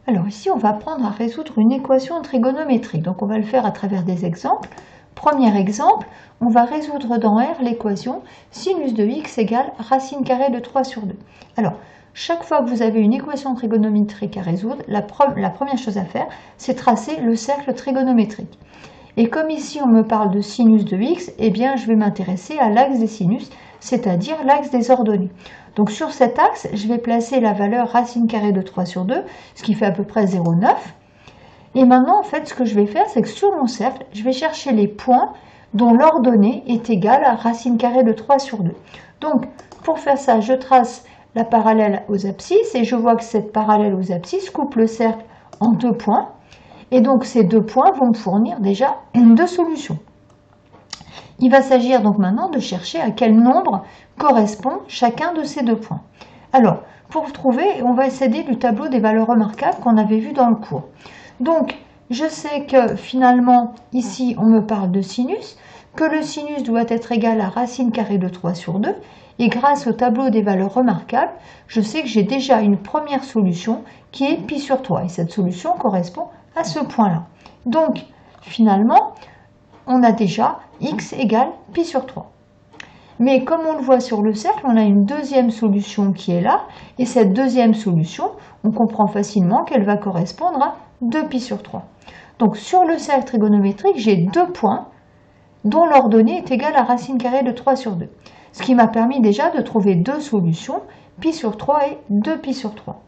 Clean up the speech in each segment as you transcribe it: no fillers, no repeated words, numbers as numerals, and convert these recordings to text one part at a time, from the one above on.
Alors ici, on va apprendre à résoudre une équation trigonométrique. Donc on va le faire à travers des exemples. Premier exemple, on va résoudre dans R l'équation sinus de x égale racine carrée de 3 sur 2. Alors, chaque fois que vous avez une équation trigonométrique à résoudre, la première chose à faire, c'est tracer le cercle trigonométrique. Et comme ici on me parle de sinus de x, eh bien je vais m'intéresser à l'axe des sinus, c'est-à-dire l'axe des ordonnées. Donc sur cet axe, je vais placer la valeur racine carrée de 3 sur 2, ce qui fait à peu près 0,9. Et maintenant, en fait, ce que je vais faire, c'est que sur mon cercle, je vais chercher les points dont l'ordonnée est égale à racine carrée de 3 sur 2. Donc, pour faire ça, je trace la parallèle aux abscisses et je vois que cette parallèle aux abscisses coupe le cercle en 2 points. Et donc, ces 2 points vont me fournir déjà 2 solutions. Il va s'agir donc maintenant de chercher à quel nombre correspond chacun de ces 2 points. Alors, pour trouver, on va essayer du tableau des valeurs remarquables qu'on avait vu dans le cours. Donc, je sais que finalement, ici, on me parle de sinus, que le sinus doit être égal à racine carrée de 3 sur 2, et grâce au tableau des valeurs remarquables, je sais que j'ai déjà une première solution qui est pi sur 3, et cette solution correspond à ce point-là. Donc, finalement, on a déjà x égale pi sur 3. Mais comme on le voit sur le cercle, on a une deuxième solution qui est là, et cette deuxième solution, on comprend facilement qu'elle va correspondre à 2pi sur 3. Donc sur le cercle trigonométrique, j'ai 2 points dont l'ordonnée est égale à racine carrée de 3 sur 2. Ce qui m'a permis déjà de trouver 2 solutions, pi sur 3 et 2pi sur 3.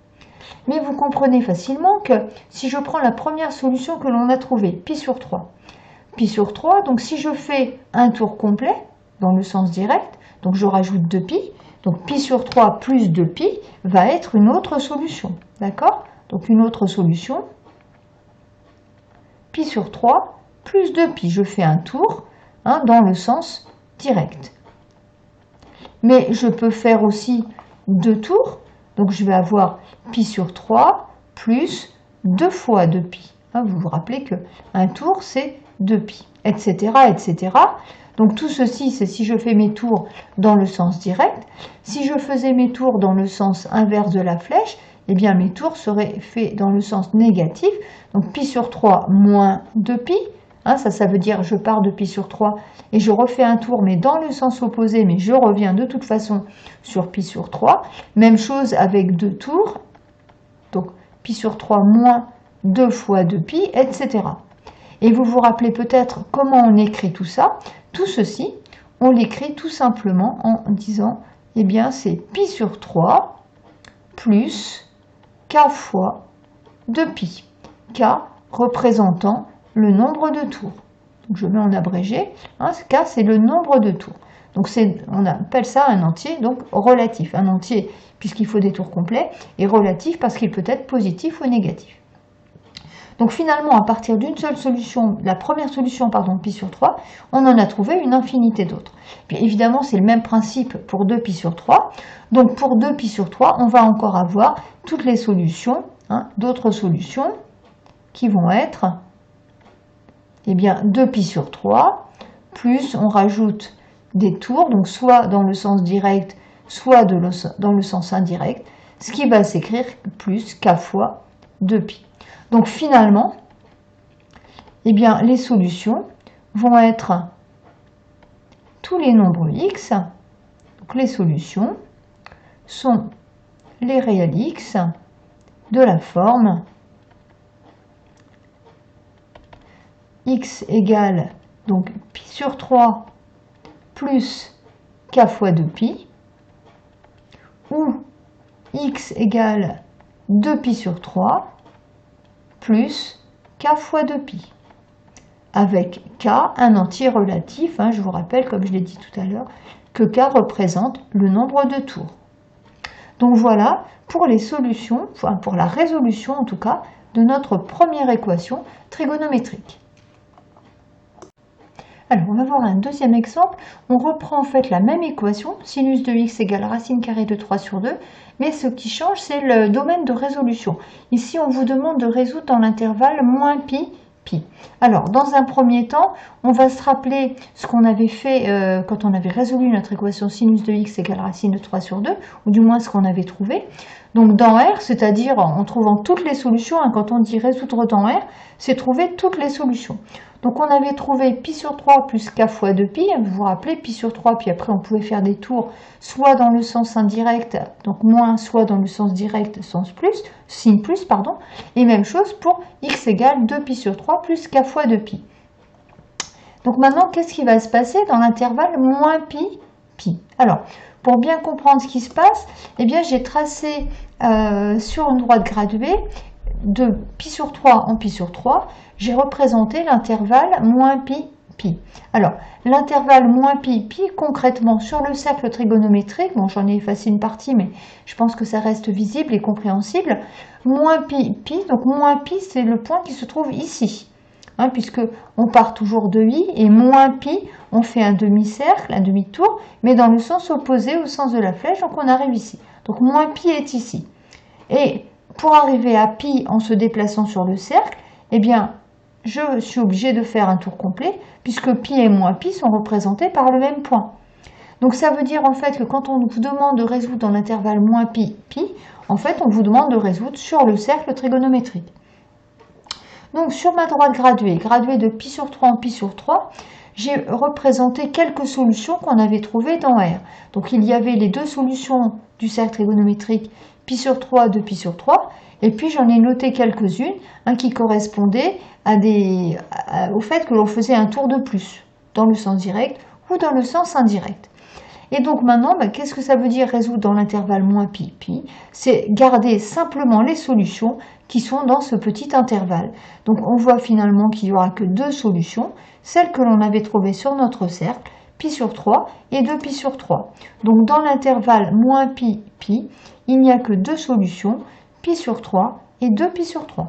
Mais vous comprenez facilement que si je prends la première solution que l'on a trouvée, pi sur 3, donc si je fais un tour complet, dans le sens direct, donc je rajoute 2pi, donc pi sur 3 plus 2pi va être une autre solution, d'accord? Donc une autre solution, pi sur 3 plus 2pi, je fais un tour dans le sens direct. Mais je peux faire aussi 2 tours, donc je vais avoir pi sur 3 plus 2 fois 2pi. Vous vous rappelez qu'un tour, c'est 2pi, etc., etc. Donc tout ceci, c'est si je fais mes tours dans le sens direct. Si je faisais mes tours dans le sens inverse de la flèche, eh bien mes tours seraient faits dans le sens négatif. Donc pi sur 3 moins 2pi, ça veut dire je pars de pi sur 3 et je refais un tour, mais dans le sens opposé, mais je reviens de toute façon sur pi sur 3. Même chose avec 2 tours, donc pi sur 3 moins 2 fois 2pi, etc. Et vous vous rappelez peut-être comment on écrit tout ça. Tout ceci, on l'écrit tout simplement en disant, eh bien c'est pi sur 3 plus k fois 2pi. K représentant le nombre de tours. Donc je mets en abrégé, k c'est le nombre de tours. Donc on appelle ça un entier donc relatif. Un entier puisqu'il faut des tours complets et relatif parce qu'il peut être positif ou négatif. Donc finalement, à partir d'une seule solution, la première solution, pi sur 3, on en a trouvé une infinité d'autres. Puis évidemment, c'est le même principe pour 2pi sur 3. Donc pour 2pi sur 3, on va encore avoir toutes les solutions, d'autres solutions, qui vont être 2pi sur 3, plus on rajoute des tours, donc soit dans le sens direct, soit dans le sens indirect, ce qui va s'écrire plus k fois 2pi. Donc finalement, les solutions vont être tous les nombres x. Donc les solutions sont les réels x de la forme x égale donc pi sur 3 plus k fois 2pi, ou x égale 2pi sur 3 plus k fois 2pi, avec k, un entier relatif, je vous rappelle, comme je l'ai dit tout à l'heure, que k représente le nombre de tours. Donc voilà pour les solutions, pour la résolution en tout cas, de notre première équation trigonométrique. Alors, on va voir un deuxième exemple. On reprend en fait la même équation, sinus de x égale racine carrée de 3 sur 2, mais ce qui change, c'est le domaine de résolution. Ici, on vous demande de résoudre dans l'intervalle moins pi, pi. Alors, dans un premier temps, on va se rappeler ce qu'on avait fait quand on avait résolu notre équation sinus de x égale racine de 3 sur 2, ou du moins ce qu'on avait trouvé. Donc dans R, c'est-à-dire en trouvant toutes les solutions, hein, quand on dit résoudre dans R, c'est trouver toutes les solutions. Donc on avait trouvé pi sur 3 plus k fois 2pi, vous vous rappelez, pi sur 3, puis après on pouvait faire des tours soit dans le sens indirect, donc moins, soit dans le sens direct, sens plus, signe plus, pardon, et même chose pour x égale 2pi sur 3 plus k fois 2pi. Donc maintenant, qu'est-ce qui va se passer dans l'intervalle moins pi, pi? Alors, pour bien comprendre ce qui se passe, eh bien j'ai tracé sur une droite graduée de pi sur 3 en pi sur 3, j'ai représenté l'intervalle moins pi, pi. Alors, l'intervalle moins pi, pi, concrètement, sur le cercle trigonométrique, bon, j'en ai effacé une partie, mais je pense que ça reste visible et compréhensible, moins pi, pi, donc moins pi, c'est le point qui se trouve ici. Hein, puisque on part toujours de i, et moins pi, on fait un demi-cercle, un demi-tour, mais dans le sens opposé au sens de la flèche, donc on arrive ici. Donc moins pi est ici. Et pour arriver à pi en se déplaçant sur le cercle, eh bien, je suis obligée de faire un tour complet, puisque pi et moins pi sont représentés par le même point. Donc ça veut dire en fait que quand on vous demande de résoudre dans l'intervalle moins pi, pi, en fait on vous demande de résoudre sur le cercle trigonométrique. Donc sur ma droite graduée, graduée de pi sur 3 en pi sur 3, j'ai représenté quelques solutions qu'on avait trouvées dans R. Donc il y avait les deux solutions du cercle trigonométrique pi sur 3, 2 pi sur 3, et puis j'en ai noté quelques-unes qui correspondaient au fait que l'on faisait un tour de plus, dans le sens direct ou dans le sens indirect. Et donc maintenant, qu'est-ce que ça veut dire résoudre dans l'intervalle moins pi, pi? C'est garder simplement les solutions qui sont dans ce petit intervalle. Donc on voit finalement qu'il n'y aura que deux solutions, celles que l'on avait trouvées sur notre cercle, pi sur 3 et 2 pi sur 3. Donc dans l'intervalle moins pi, pi, il n'y a que deux solutions, pi sur 3 et 2 pi sur 3.